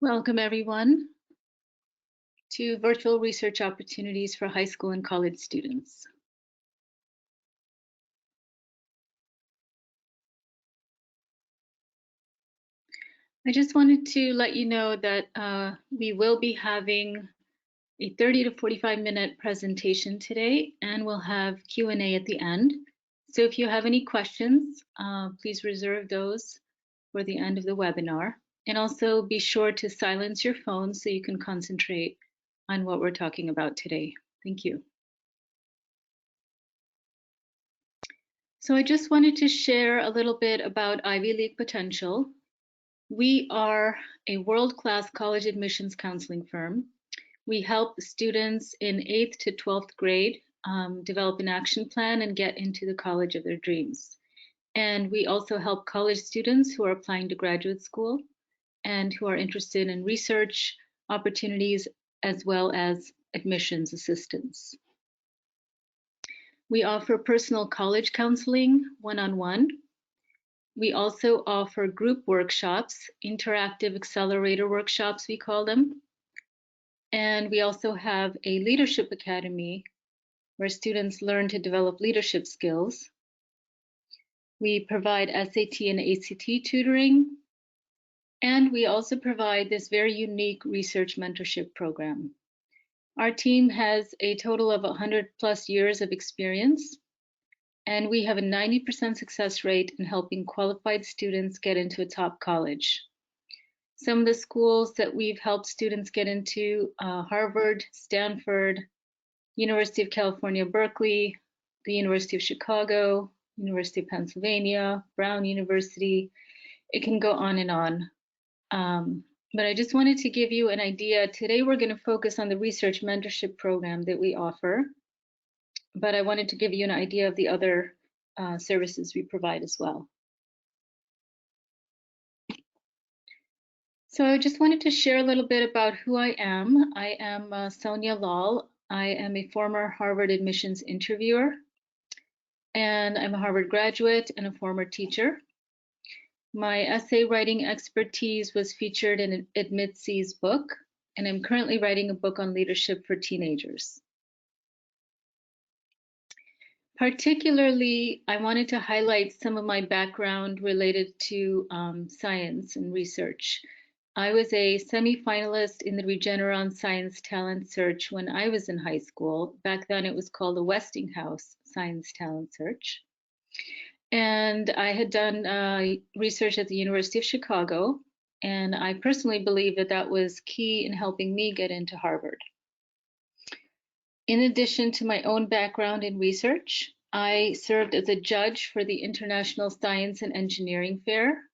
Welcome, everyone, to Virtual Research Opportunities for High School and College Students. I just wanted to let you know that we will be having a 30 to 45-minute presentation today, and we'll have Q&A at the end. So if you have any questions, please reserve those for the end of the webinar. And also be sure to silence your phone so you can concentrate on what we're talking about today. Thank you. So I just wanted to share a little bit about Ivy League Potential. We are a world-class college admissions counseling firm. We help students in 8th to 12th grade develop an action plan and get into the college of their dreams. And we also help college students who are applying to graduate school and who are interested in research opportunities as well as admissions assistance. We offer personal college counseling one-on-one. We also offer group workshops, interactive accelerator workshops, we call them. And we also have a leadership academy where students learn to develop leadership skills. We provide SAT and ACT tutoring. And we also provide this very unique research mentorship program. Our team has a total of 100+ years of experience, and we have a 90% success rate in helping qualified students get into a top college. Some of the schools that we've helped students get into, Harvard, Stanford, University of California, Berkeley, the University of Chicago, University of Pennsylvania, Brown University. It can go on and on. But I just wanted to give you an idea. Today we're going to focus on the research mentorship program that we offer, but I wanted to give you an idea of the other services we provide as well. So I just wanted to share a little bit about who I am. I am Sonia Lal. I am a former Harvard admissions interviewer, and I'm a Harvard graduate and a former teacher. My essay writing expertise was featured in Admitsee's book, and I'm currently writing a book on leadership for teenagers. Particularly, I wanted to highlight some of my background related to science and research. I was a semi-finalist in the Regeneron Science Talent Search when I was in high school. Back then it was called the Westinghouse Science Talent Search. And I had done research at the University of Chicago, and I personally believe that that was key in helping me get into Harvard. In addition to my own background in research, I served as a judge for the International Science and Engineering Fair,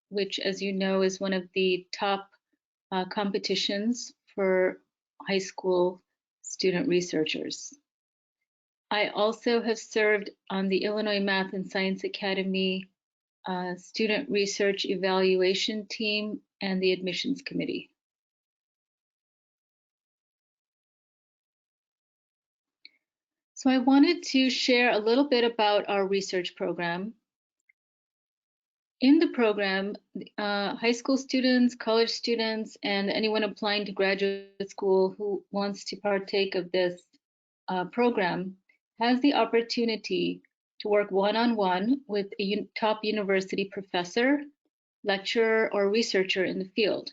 which, as you know, is one of the top competitions for high school student researchers. I also have served on the Illinois Math and Science Academy Student Research Evaluation Team and the Admissions Committee. So I wanted to share a little bit about our research program. In the program, high school students, college students, and anyone applying to graduate school who wants to partake of this program has the opportunity to work one-on-one with a top university professor, lecturer, or researcher in the field.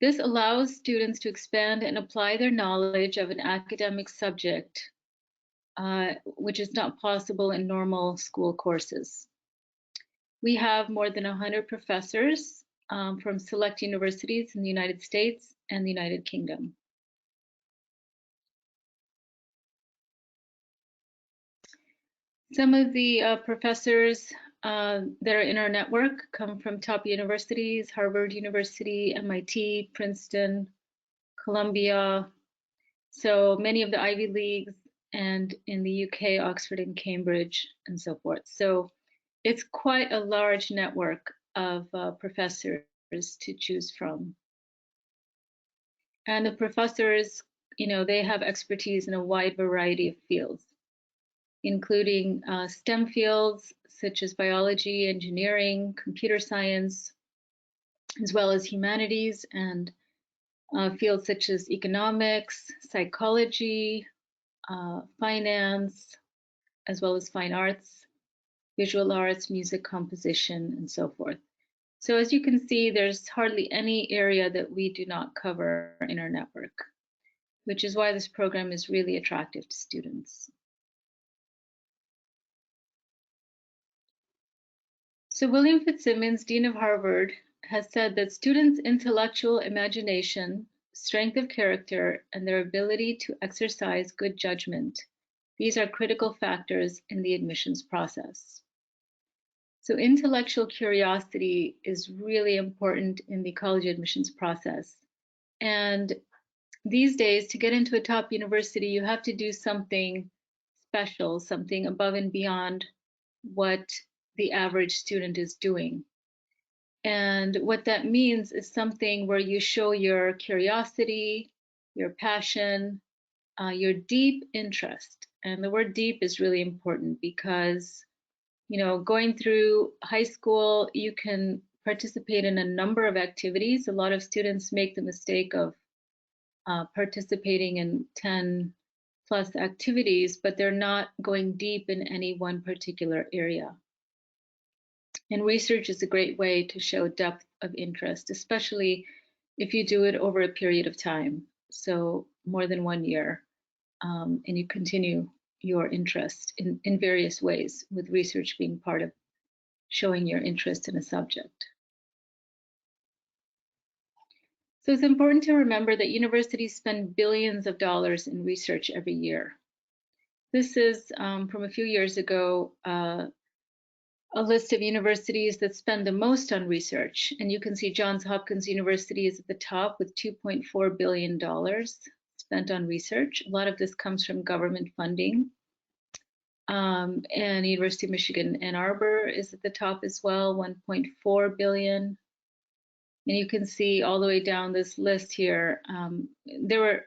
This allows students to expand and apply their knowledge of an academic subject, which is not possible in normal school courses. We have more than 100 professors from select universities in the United States and the United Kingdom. Some of the professors that are in our network come from top universities: Harvard University, MIT, Princeton, Columbia. So many of the Ivy Leagues, and in the UK, Oxford and Cambridge, and so forth. So it's quite a large network of professors to choose from. And the professors, they have expertise in a wide variety of fields, including STEM fields such as biology, engineering, computer science, as well as humanities and fields such as economics, psychology, finance, as well as fine arts, visual arts, music composition, and so forth. So as you can see, there's hardly any area that we do not cover in our network, which is why this program is really attractive to students. So William Fitzsimmons, Dean of Harvard, has said that students' intellectual imagination, strength of character, and their ability to exercise good judgment, these are critical factors in the admissions process. So intellectual curiosity is really important in the college admissions process. And these days, to get into a top university, you have to do something special, something above and beyond what the average student is doing. And what that means is something where you show your curiosity, your passion, your deep interest. And the word deep is really important because, going through high school, you can participate in a number of activities. A lot of students make the mistake of participating in 10 plus activities, but they're not going deep in any one particular area. And research is a great way to show depth of interest, especially if you do it over a period of time, so more than 1 year, and you continue your interest in various ways, with research being part of showing your interest in a subject. So it's important to remember that universities spend billions of dollars in research every year. This is from a few years ago, a list of universities that spend the most on research. And you can see Johns Hopkins University is at the top with $2.4 billion spent on research. A lot of this comes from government funding. And University of Michigan, Ann Arbor is at the top as well, 1.4 billion. And you can see all the way down this list here, there were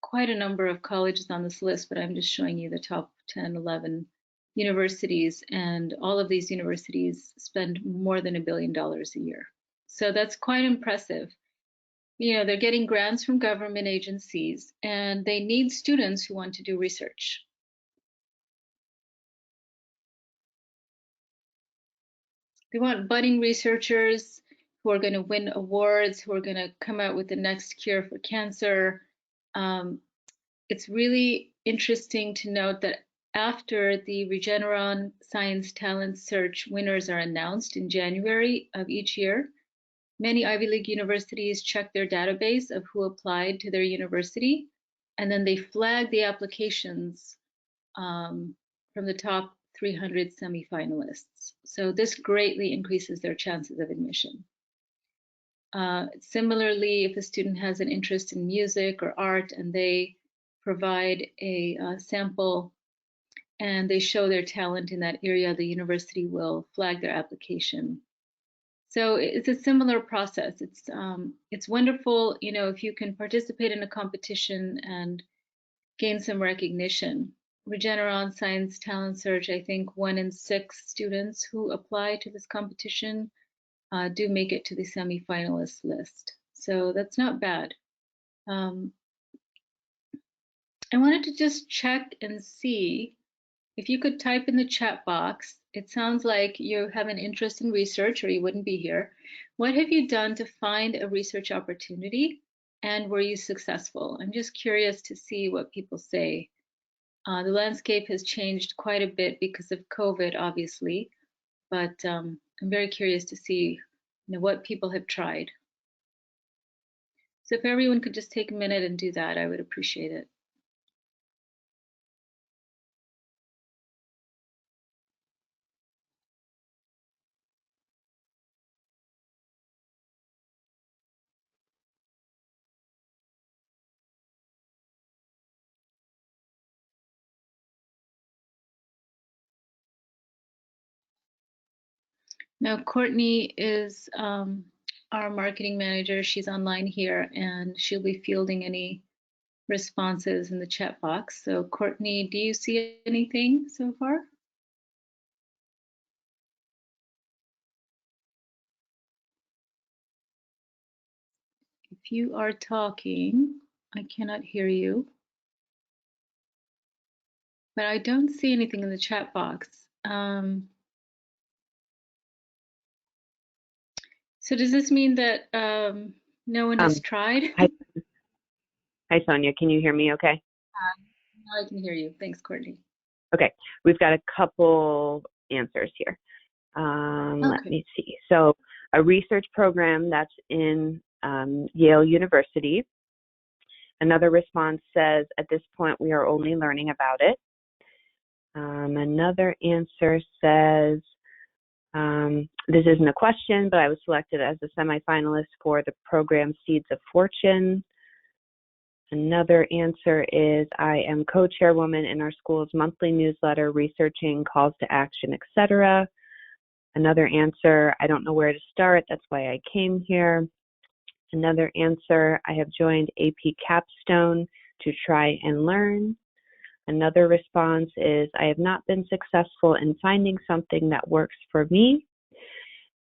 quite a number of colleges on this list, but I'm just showing you the top 10, 11 universities, and all of these universities spend more than $1 billion a year. So that's quite impressive. They're getting grants from government agencies, and they need students who want to do research. They want budding researchers who are going to win awards, who are going to come out with the next cure for cancer. It's really interesting to note that after the Regeneron Science Talent Search winners are announced in January of each year, many Ivy League universities check their database of who applied to their university, and then they flag the applications from the top 300 semifinalists. So this greatly increases their chances of admission. Similarly, if a student has an interest in music or art and they provide a sample and they show their talent in that area, the university will flag their application. So it's a similar process. It's wonderful, if you can participate in a competition and gain some recognition. Regeneron Science Talent Search, I think 1 in 6 students who apply to this competition do make it to the semifinalist list. So that's not bad. I wanted to just check and see if you could type in the chat box. It sounds like you have an interest in research or you wouldn't be here. What have you done to find a research opportunity, and were you successful? I'm just curious to see what people say. The landscape has changed quite a bit because of COVID, obviously, but I'm very curious to see what people have tried. So if everyone could just take a minute and do that, I would appreciate it. Now, Courtney is our marketing manager. She's online here, and she'll be fielding any responses in the chat box. So Courtney, do you see anything so far? If you are talking, I cannot hear you. But I don't see anything in the chat box. So does this mean that no one has tried? Hi, Sonia. Can you hear me okay? Now I can hear you. Thanks, Courtney. Okay. We've got a couple answers here. Let me see. So a research program that's in Yale University. Another response says, at this point, we are only learning about it. Another answer says, this isn't a question, but I was selected as a semifinalist for the program Seeds of Fortune. Another answer is, I am co-chairwoman in our school's monthly newsletter, researching calls to action, etc. Another answer, I don't know where to start, that's why I came here. Another answer, I have joined AP Capstone to try and learn. Another response is, I have not been successful in finding something that works for me.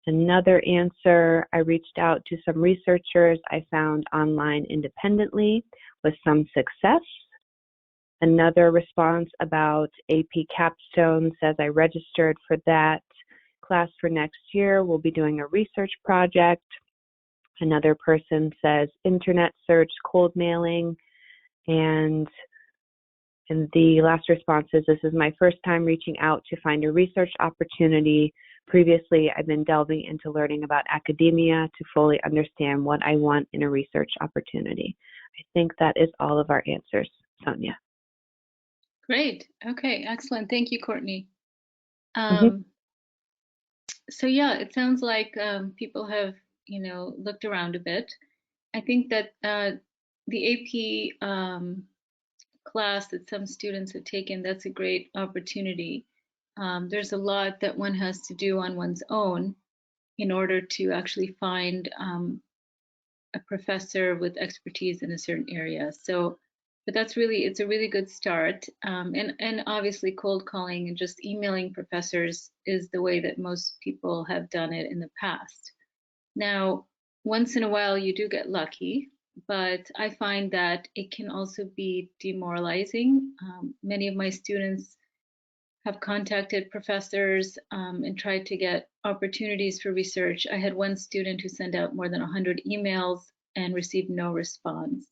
Another answer, I reached out to some researchers I found online independently with some success. Another response about AP Capstone says, I registered for that class for next year. We'll be doing a research project. Another person says, internet search, cold mailing. And the last response is, this is my first time reaching out to find a research opportunity. Previously, I've been delving into learning about academia to fully understand what I want in a research opportunity. I think that is all of our answers, Sonia. Great. Okay, excellent. Thank you, Courtney. Mm-hmm. So yeah, it sounds like people have, looked around a bit. I think that the AP class that some students have taken, that's a great opportunity. There's a lot that one has to do on one's own in order to actually find a professor with expertise in a certain area. So, but it's a really good start. And obviously cold calling and just emailing professors is the way that most people have done it in the past. Now, once in a while you do get lucky, but I find that it can also be demoralizing. Many of my students have contacted professors and tried to get opportunities for research. I had one student who sent out more than 100 emails and received no response.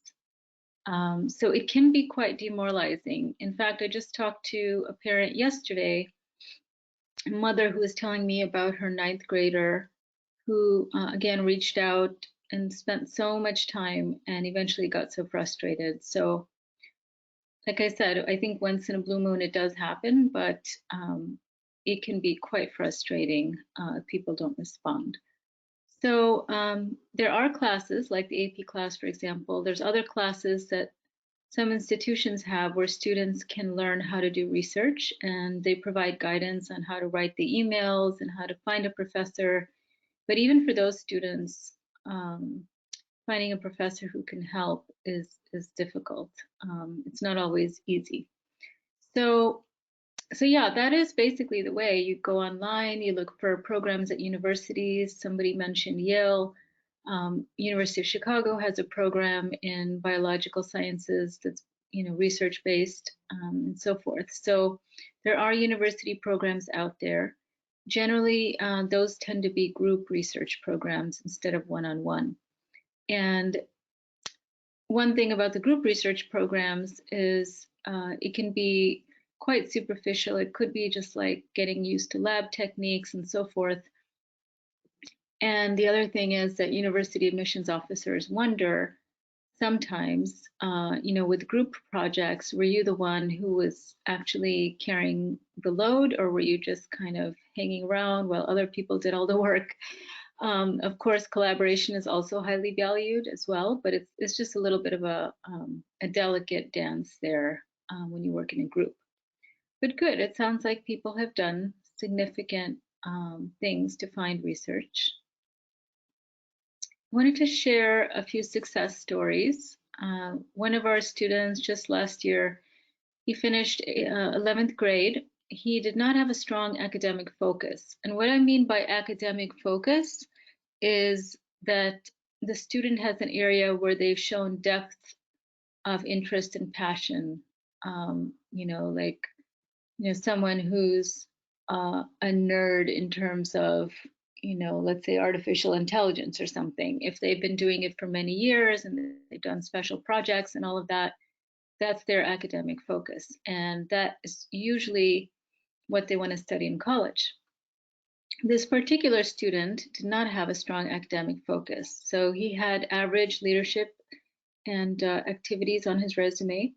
So it can be quite demoralizing. In fact, I just talked to a parent yesterday, a mother who was telling me about her ninth grader who, again, reached out and spent so much time and eventually got so frustrated. So like I said, I think once in a blue moon it does happen, but it can be quite frustrating if people don't respond. So there are classes like the AP class, for example. There's other classes that some institutions have where students can learn how to do research, and they provide guidance on how to write the emails and how to find a professor. But even for those students, finding a professor who can help is difficult. It's not always easy. So yeah, that is basically the way. You go online, you look for programs at universities. Somebody mentioned Yale. University of Chicago has a program in biological sciences that's research based and so forth. So there are university programs out there. Generally, those tend to be group research programs instead of one-on-one. And one thing about the group research programs is it can be quite superficial. It could be just like getting used to lab techniques and so forth. And the other thing is that university admissions officers wonder sometimes, with group projects, were you the one who was actually carrying the load, or were you just kind of hanging around while other people did all the work? Of course, collaboration is also highly valued as well, but it's just a little bit of a delicate dance there when you work in a group. But good, it sounds like people have done significant things to find research. I wanted to share a few success stories. One of our students just last year, he finished 11th grade. He did not have a strong academic focus. And what I mean by academic focus is that the student has an area where they've shown depth of interest and passion, like someone who's a nerd in terms of, let's say artificial intelligence or something. If they've been doing it for many years and they've done special projects and all of that, that's their academic focus. And that is usually what they want to study in college. This particular student did not have a strong academic focus. So he had average leadership and activities on his resume.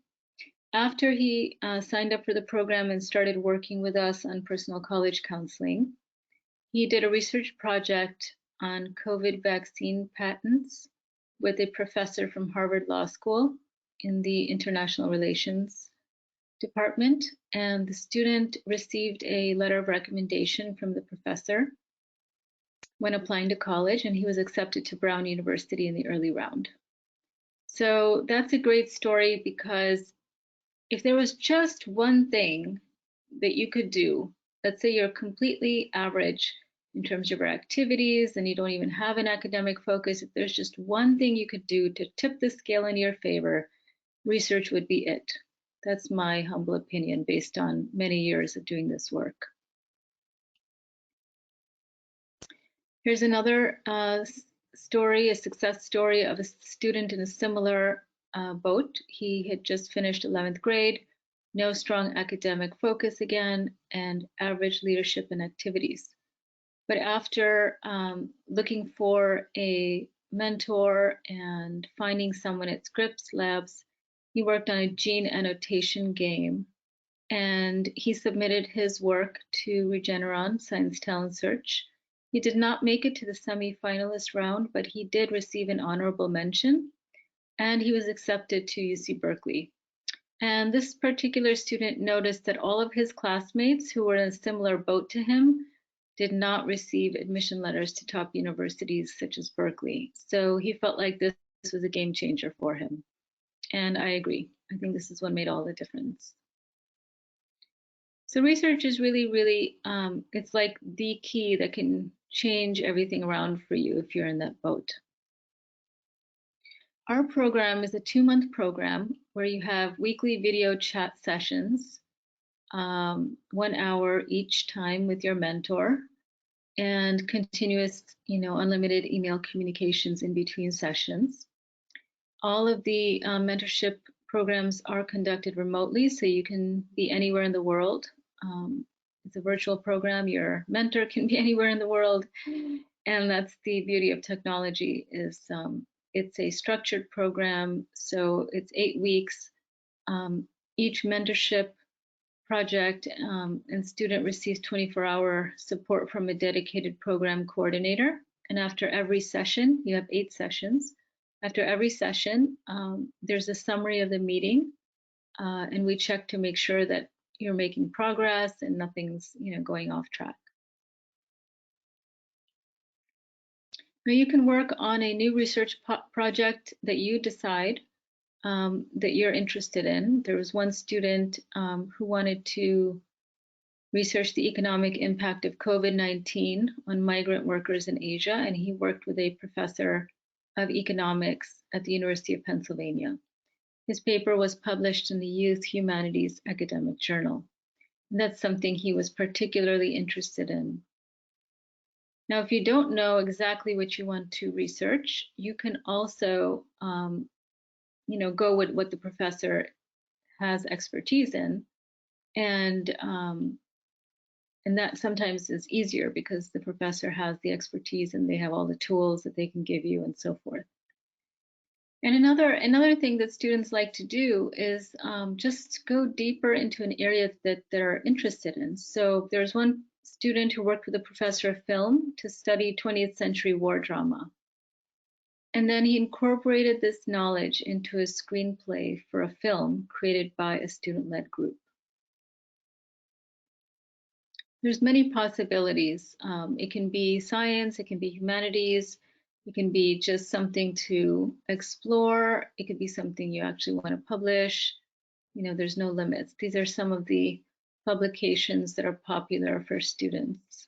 After he signed up for the program and started working with us on personal college counseling, he did a research project on COVID vaccine patents with a professor from Harvard Law School in the International Relations Department. And the student received a letter of recommendation from the professor when applying to college, and he was accepted to Brown University in the early round. So that's a great story, because if there was just one thing that you could do, let's say you're completely average in terms of your activities and you don't even have an academic focus, if there's just one thing you could do to tip the scale in your favor, research would be it. That's my humble opinion based on many years of doing this work. Here's another story, a success story of a student in a similar boat. He had just finished 11th grade, no strong academic focus again, and average leadership and activities. But after looking for a mentor and finding someone at Scripps Labs, he worked on a gene annotation game, and he submitted his work to Regeneron Science Talent Search. He did not make it to the semi-finalist round, but he did receive an honorable mention, and he was accepted to UC Berkeley. And this particular student noticed that all of his classmates who were in a similar boat to him did not receive admission letters to top universities such as Berkeley. So he felt like this was a game changer for him. And I agree. I think this is what made all the difference. So research is really, it's like the key that can change everything around for you if you're in that boat. Our program is a 2-month program where you have weekly video chat sessions, 1 hour each time with your mentor, and continuous, unlimited email communications in between sessions. All of the mentorship programs are conducted remotely, so you can be anywhere in the world. It's a virtual program. Your mentor can be anywhere in the world, and that's the beauty of technology. Is it's a structured program, so it's 8 weeks. Each mentorship project and student receives 24-hour support from a dedicated program coordinator. And after every session, you have 8 sessions. After every session, there's a summary of the meeting, and we check to make sure that you're making progress and nothing's going off track. Now you can work on a new research project that you decide that you're interested in. There was one student who wanted to research the economic impact of COVID-19 on migrant workers in Asia, and he worked with a professor of economics at the University of Pennsylvania. His paper was published in the Youth Humanities Academic Journal. And that's something he was particularly interested in. Now, if you don't know exactly what you want to research, you can also, go with what the professor has expertise in, and that sometimes is easier because the professor has the expertise and they have all the tools that they can give you and so forth. And another thing that students like to do is just go deeper into an area that they're interested in. So there's one student who worked with a professor of film to study 20th century war drama. And then he incorporated this knowledge into a screenplay for a film created by a student-led group. There's many possibilities. It can be science, it can be humanities, it can be just something to explore. It could be something you actually want to publish. There's no limits. These are some of the publications that are popular for students.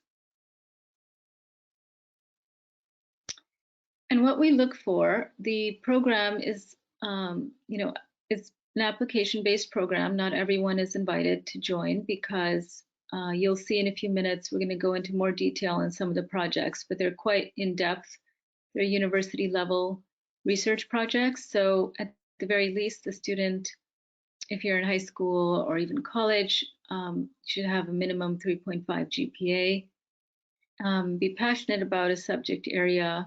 And And what we look for, the program is, it's an application-based program. Not everyone is invited to join because you'll see in a few minutes, we're going to go into more detail on some of the projects, but they're quite in-depth. They're university level research projects. So at the very least, the student, if you're in high school or even college, should have a minimum 3.5 GPA, be passionate about a subject area.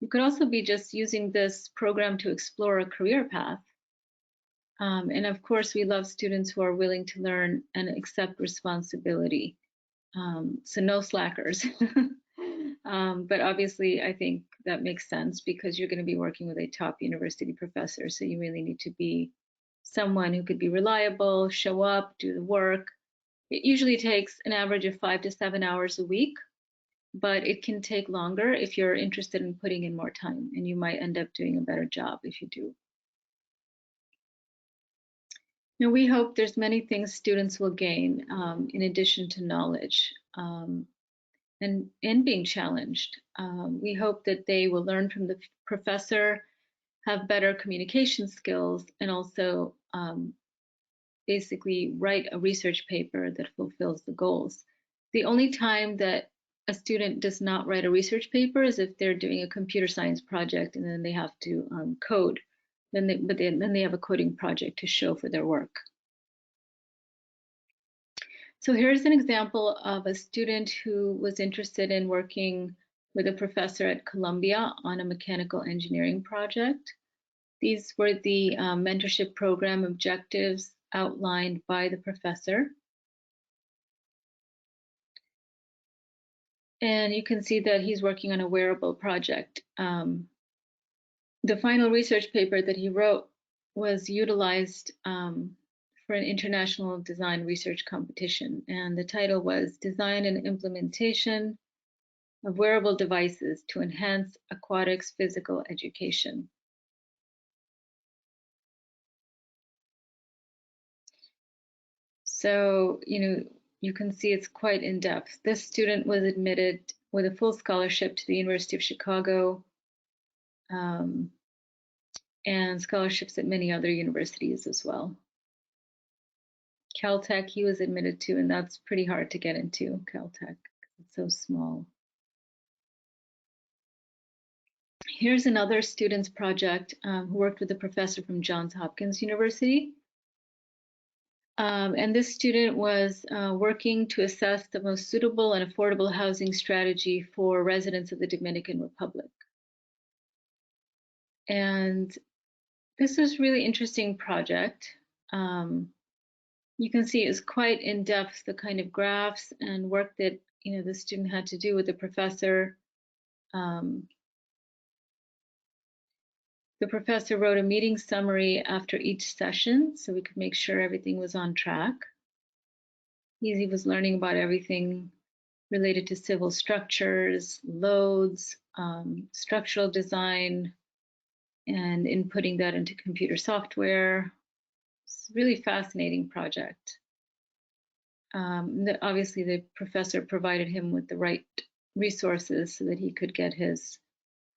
You could also be just using this program to explore a career path. And of course, we love students who are willing to learn and accept responsibility. So no slackers. But obviously, I think that makes sense because you're going to be working with a top university professor. So you really need to be someone who could be reliable, show up, do the work. It usually takes an average of 5 to 7 hours a week, but it can take longer if you're interested in putting in more time, and you might end up doing a better job if you do. Now, we hope there's many things students will gain in addition to knowledge and being challenged. We hope that they will learn from the professor, have better communication skills, and also basically write a research paper that fulfills the goals. The only time that a student does not write a research paper is if they're doing a computer science project and then they have to code. Then they have a coding project to show for their work. So here's an example of a student who was interested in working with a professor at Columbia on a mechanical engineering project. These were the mentorship program objectives outlined by the professor. And you can see that he's working on a wearable project. The final research paper that he wrote was utilized for an international design research competition. And the title was Design and Implementation of Wearable Devices to Enhance Aquatics Physical Education. So, you can see it's quite in depth. This student was admitted with a full scholarship to the University of Chicago and scholarships at many other universities as well. Caltech, he was admitted to, and that's pretty hard to get into, Caltech. It's so small. Here's another student's project who worked with a professor from Johns Hopkins University. And this student was working to assess the most suitable and affordable housing strategy for residents of the Dominican Republic. And this was a really interesting project. You can see it's quite in depth, the kind of graphs and work that the student had to do with the professor. The professor wrote a meeting summary after each session so we could make sure everything was on track. He was learning about everything related to civil structures, loads, structural design, and inputting that into computer software. It's a really fascinating project. Obviously, the professor provided him with the right resources so that he could get his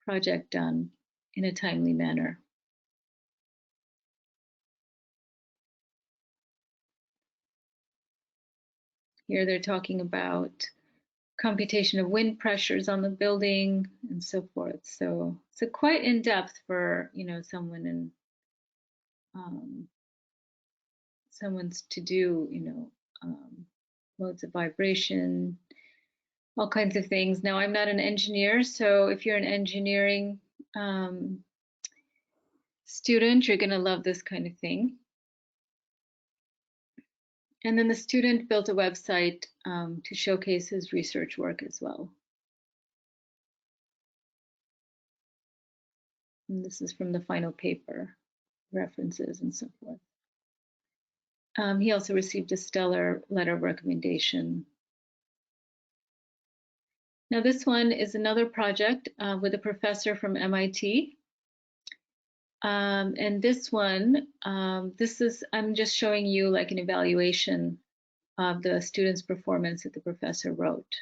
project done in a timely manner. Here they're talking about computation of wind pressures on the building and so forth. So quite in depth for someone in someone's to do modes of vibration, all kinds of things. Now I'm not an engineer, so if you're an engineering student, you're going to love this kind of thing. And then the student built a website to showcase his research work as well. And this is from the final paper, references and so forth. He also received a stellar letter of recommendation. Now this one is another project with a professor from MIT. And this one, I'm just showing you like an evaluation of the student's performance that the professor wrote.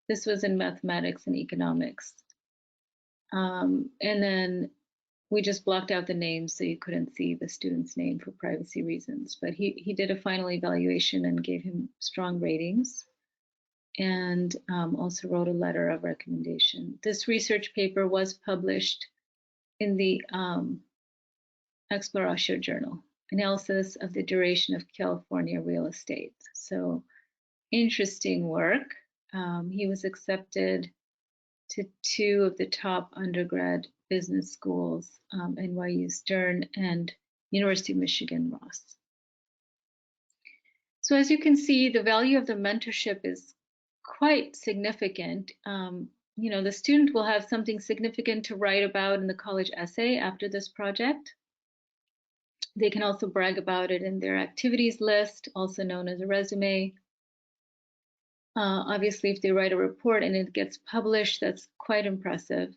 This was in mathematics and economics. And then we just blocked out the names so you couldn't see the student's name for privacy reasons. But he did a final evaluation and gave him strong ratings, and also wrote a letter of recommendation. This research paper was published in the Exploratio Journal, Analysis of the Duration of California Real Estate. So interesting work. He was accepted to 2 of the top undergrad business schools, NYU Stern and University of Michigan Ross. So as you can see, the value of the mentorship is quite significant. The student will have something significant to write about in the college essay after this project. They can also brag about it in their activities list, also known as a resume. Obviously, if they write a report and it gets published, that's quite impressive.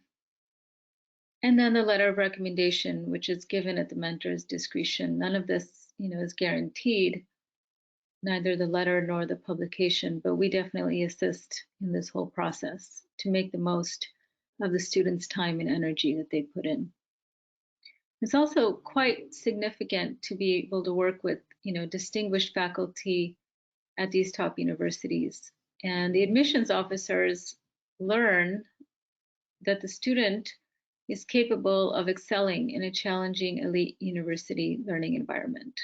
And then the letter of recommendation, which is given at the mentor's discretion. None of this, is guaranteed, neither the letter nor the publication, but we definitely assist in this whole process to make the most of the students' time and energy that they put in. It's also quite significant to be able to work with, distinguished faculty at these top universities. And the admissions officers learn that the student is capable of excelling in a challenging elite university learning environment.